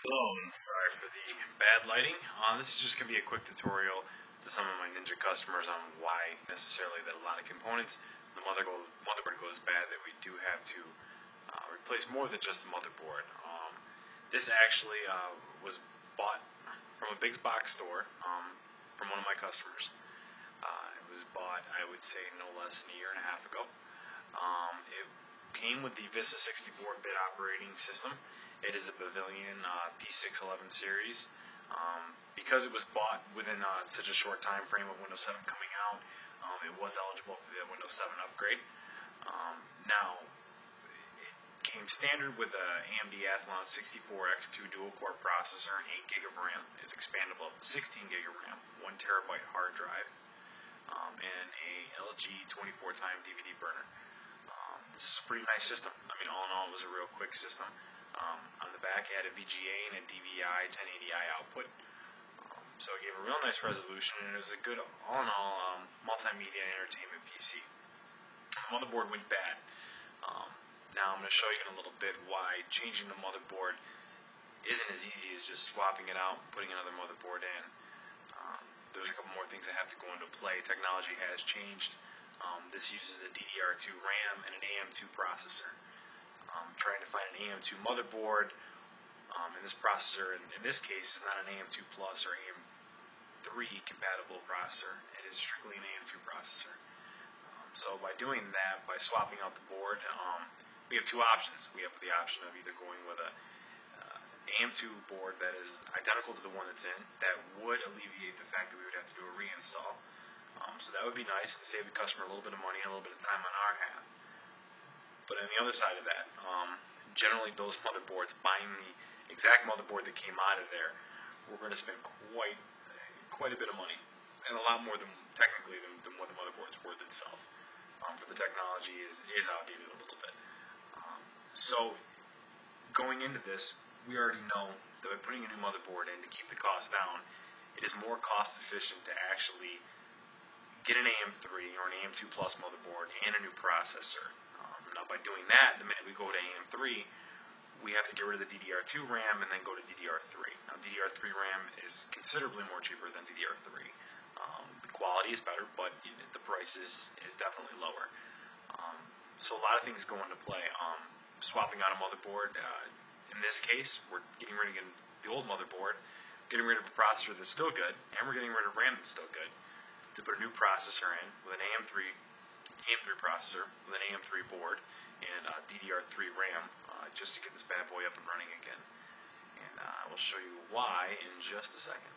Hello, and sorry for the bad lighting. This is just going to be a quick tutorial to some of my Ninja customers on why necessarily that a lot of components, the motherboard goes bad, that we do have to replace more than just the motherboard. This actually was bought from a big box store from one of my customers. It was bought, I would say, no less than a year and a half ago. It came with the Vista 64-bit operating system. It is a Pavilion P611 series. Because it was bought within such a short time frame of Windows 7 coming out, it was eligible for the Windows 7 upgrade. Now, it came standard with a AMD Athlon 64X2 dual-core processor and 8 GB of RAM. It's expandable up to 16 GB of RAM, 1 TB hard drive, and a LG 24-time DVD burner. This is a pretty nice system. I mean, all in all, it was a real quick system. On the back, it had a VGA and a DVI 1080i output. So it gave a real nice resolution, and it was a good, all in all, multimedia entertainment PC. The motherboard went bad. Now I'm going to show you in a little bit why changing the motherboard isn't as easy as just swapping it out and putting another motherboard in. There's a couple more things that have to go into play. Technology has changed. This uses a DDR2 RAM and an AM2 processor. Trying to find an AM2 motherboard, and this processor, in this case, is not an AM2 Plus or AM3 compatible processor. It is strictly an AM2 processor. So by doing that, by swapping out the board, we have two options. We have the option of either going with a AM2 board that is identical to the one that's in, that would alleviate the fact that we would have to do a reinstall. So that would be nice to save the customer a little bit of money and a little bit of time on our half. But on the other side of that, generally those motherboards, buying the exact motherboard that came out of there, we're going to spend quite a bit of money, and a lot more than technically than what the motherboard's worth itself. For the technology is outdated a little bit. So going into this, we already know that by putting a new motherboard in to keep the cost down, it is more cost efficient to actually get an AM3 or an AM2 Plus motherboard and a new processor. Now, by doing that, the minute we go to AM3, we have to get rid of the DDR2 RAM and then go to DDR3. Now, DDR3 RAM is considerably more cheaper than DDR3. The quality is better, but the price is definitely lower. So a lot of things go into play. Swapping out a motherboard, in this case, we're getting rid of the old motherboard, getting rid of a processor that's still good, and we're getting rid of RAM that's still good, to put a new processor in with an AM3 processor with an AM3 board and DDR3 RAM just to get this bad boy up and running again. And I will show you why in just a second.